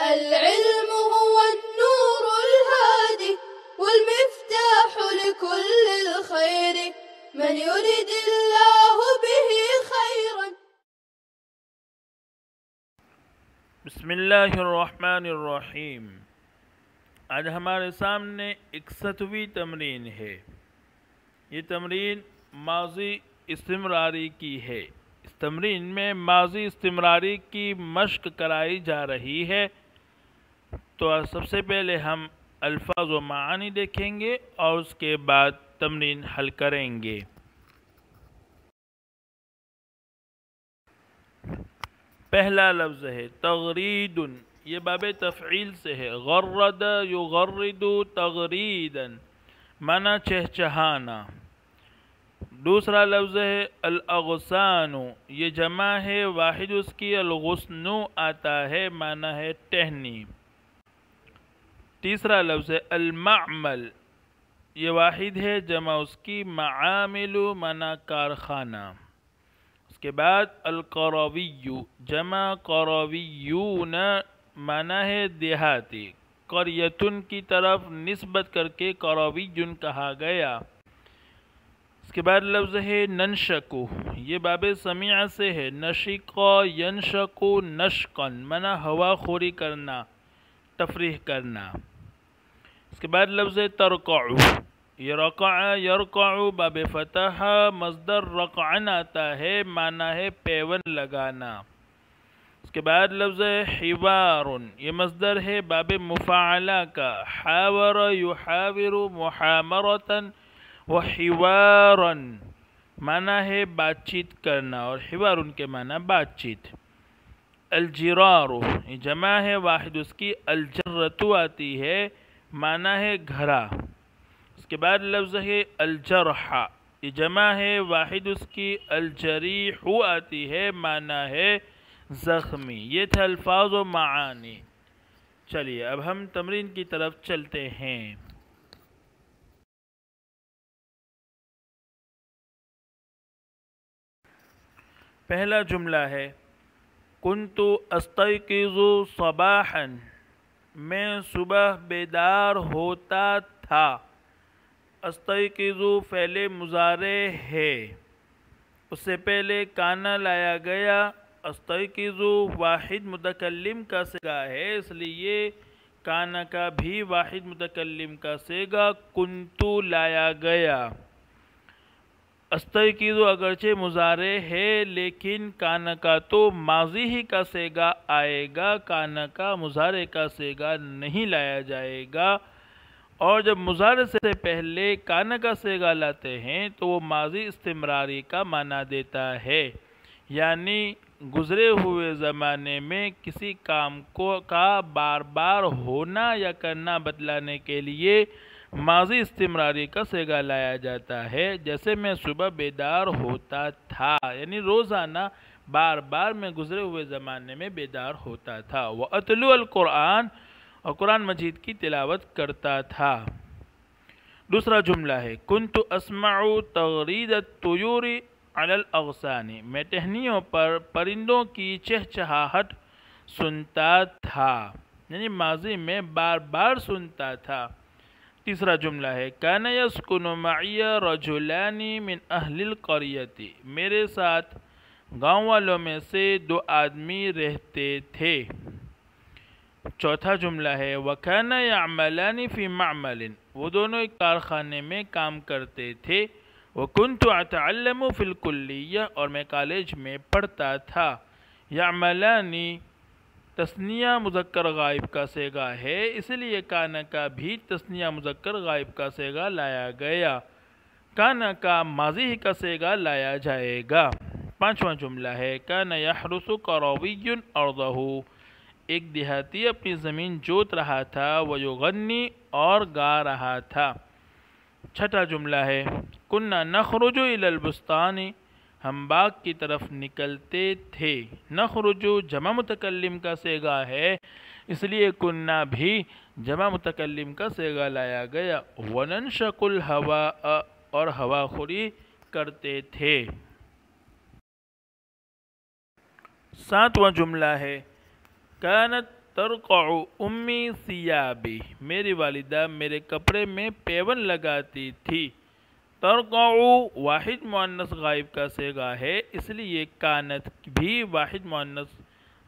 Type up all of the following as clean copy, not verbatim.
العلم هو النور الهادي والمفتاح لكل الخير من يريد الله به خيرا. بسم اللہ الرحمن الرحیم۔ آج ہمارے سامنے 61ویں تمرین ہے۔ یہ تمرین ماضی استمراری کی ہے۔ اس تمرین میں ماضی استمراری کی مشق کرائی جا رہی ہے۔ تو سب سے پہلے ہم الفاظ و معانی دیکھیں گے اور اس کے بعد تمرین حل کریں گے۔ پہلا لفظ ہے تغرید، یہ باب تفعیل سے ہے۔ غرد یغرد تغریدا، معنی چہچہانا۔ دوسرا لفظ ہے الاغصان، یہ جمع ہے، واحد اس کی الغصن آتا ہے، معنی ہے ٹہنی۔ تیسرا لفظ ہے المعمل، یہ واحد ہے، جمع اس کی معامل، معنی کارخانہ۔ اس کے بعد القروی، جمع قرویون، معنی ہے دیہاتی، قریتن کی طرف نسبت کر کے قرویون کہا گیا۔ اس کے بعد لفظ ہے ننشکو، یہ باب سمیع سے ہے۔ نشق ینشق نشقا، معنی ہوا خوری کرنا، تفریح کرنا۔ اس کے بعد لفظ ترقع، یہ رقع یرقع باب فتح، مصدر رقعن آتا ہے، معنی ہے پیون لگانا۔ اس کے بعد لفظ حوار، یہ مصدر ہے باب مفاعلہ کا، حاور یحاور محامرتا وحوارا، معنی ہے بات چیت کرنا، اور حوار ان کے معنی بات چیت۔ الجرار، یہ جمع ہے، واحد اس کی الجرۃ آتی ہے، معنی ہے گھرا۔ اس کے بعد لفظ ہے الجرح، یہ جمع ہے، واحد اس کی الجریح آتی ہے، معنی ہے زخمی۔ یہ تھے الفاظ و معانی۔ چلیے اب ہم تمرین کی طرف چلتے ہیں۔ پہلا جملہ ہے کنت استيقظ صباحا، میں صبح بیدار ہوتا تھا۔ استيقظ فعل مضارع ہے، اس سے پہلے کانا لایا گیا۔ استيقظ واحد متکلم کا صیغہ ہے، اس لیے کانا کا بھی واحد متکلم کا صیغہ کنت لایا گیا۔ استيقظ اگرچہ مضارع ہے لیکن کانا کا تو ماضی ہی کا صیغہ آئے گا، کانا کا مضارع کا صیغہ نہیں لایا جائے گا۔ اور جب مضارع سے پہلے کانا کا صیغہ لاتے ہیں تو وہ ماضی استمراری کا معنی دیتا ہے، یعنی گزرے ہوئے زمانے میں کسی کام کا بار بار ہونا یا کرنا بتلانے کے لیے ماضی استمراری کا صیغہ لایا جاتا ہے۔ جیسے میں صبح بیدار ہوتا تھا، یعنی روزانہ بار بار میں گزرے ہوئے زمانے میں بیدار ہوتا تھا۔ وَأَتْلُو الْقُرْآنَ، اور قرآن مجید کی تلاوت کرتا تھا۔ دوسرا جملہ ہے كنت اسمع تغرید الطیور علی الاغصان، میں ٹہنیوں پر پرندوں کی چہچہاہٹ سنتا تھا، یعنی ماضی میں بار بار سنتا تھا۔ تیسرا جملہ ہے كان يسكن معي رجلان من اہل القریۃ، میرے ساتھ گاؤں والوں میں سے 2 آدمی رہتے تھے۔ چوتھا جملہ ہے وَكَانَ يَعْمَلَانِ فِي مَعْمَلٍ، وہ دونوں ایک کارخانے میں کام کرتے تھے۔ وَكُنْتُ أَتَعَلَّمُ فِي الْكُلِّيَّةِ، اور میں کالج میں پڑھتا تھا۔ يَعْمَلَانِ تثنیہ مذکر غائب کا صیغہ ہے، اس لیے کانا کا بھی تثنیہ مذکر غائب کا صیغہ لایا گیا، کانا کا ماضی ہی کا صیغہ لایا جائے گا۔ پانچواں جملہ ہے كَانَ يَحْرُسُ قَرَوِيٌّ أَرْضَهُ، ایک دیہاتی اپنی زمین جوت رہا تھا، وَيُغَنِّي، اور گا رہا تھا۔ چھٹا جملہ ہے كُنَّا نَخْرُجُ إِلَى الْبُسْطَانِ، ہم باغ کی طرف نکلتے تھے۔ نخرج جمع متکلم کا صیغہ ہے، اس لیے کننا بھی جمع متکلم کا صیغہ لایا گیا۔ وَنَنْشَقُ الْهَوَاءَ، اور ہوا خوری کرتے تھے۔ ساتواں جملہ ہے كانت ترقع امی ثیابی، میری والدہ میرے کپڑے میں پیون لگاتی تھی۔ ترقع واحد مؤنث غائب کا صیغہ ہے، اس لیے کانت بھی واحد مؤنث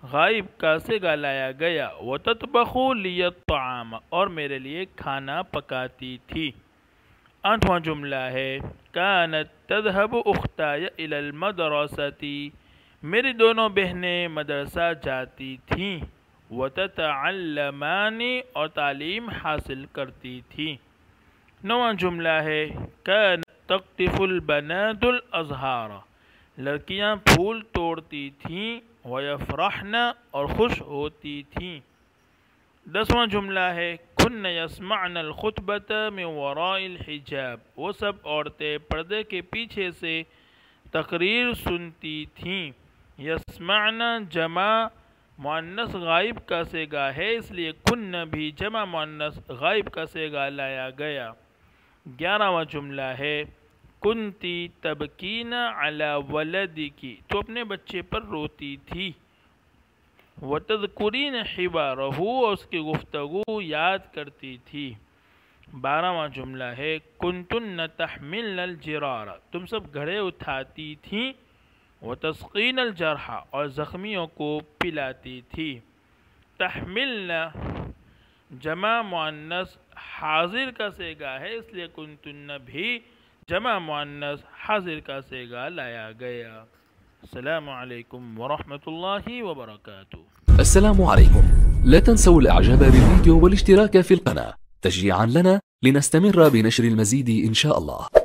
غائب کا صیغہ لایا گیا۔ وتطبخ لی الطعام، اور میرے لیے کھانا پکاتی تھی۔ 8واں جملہ ہے کانت تذهب اختای الی المدرسۃ، میری دونوں بہنیں مدرسہ جاتی تھیں۔ وتتعلمان، اور تعلیم حاصل کرتی تھیں۔ 9واں جملہ ہے کانت تقطف البنات الازہار، لڑکیاں پھول توڑتی تھیں۔ ویفرحن، اور خوش ہوتی تھیں۔ 10واں جملہ ہے کن یسمعن الخطبۃ من وراء الحجاب، وہ سب عورتیں پردے کے پیچھے سے تقریر سنتی تھیں۔ یسمعن جمع مؤنث غائب کا صیغہ ہے، اس لیے کن بھی جمع مؤنث غائب کا صیغہ لایا گیا۔ 11واں جملہ ہے کنتی تبکین علی ولدکی، تو اپنے بچے پر روتی تھی۔ وتذکرین حوارہ، اس کی گفتگو یاد کرتی تھی۔ 12واں جملہ ہے کنتن تحملن الجرار، تم سب گھڑے اٹھاتی تھیں۔ وتسقین الجرح، اور زخمیوں کو پلاتی تھی۔ تحملن جمع مؤنث حاضر کا صیغہ ہے، اس لیے کنتن بھی جمع مؤنث حاضر کا صیغہ لایا گیا۔ السلام علیکم ورحمۃ اللہ وبرکاتہ۔ السلام عليكم، لا تنسوا الاعجاب بالفيديو والاشتراك في القناة تشجيعا لنا لنستمر بنشر المزيد إن شاء الله.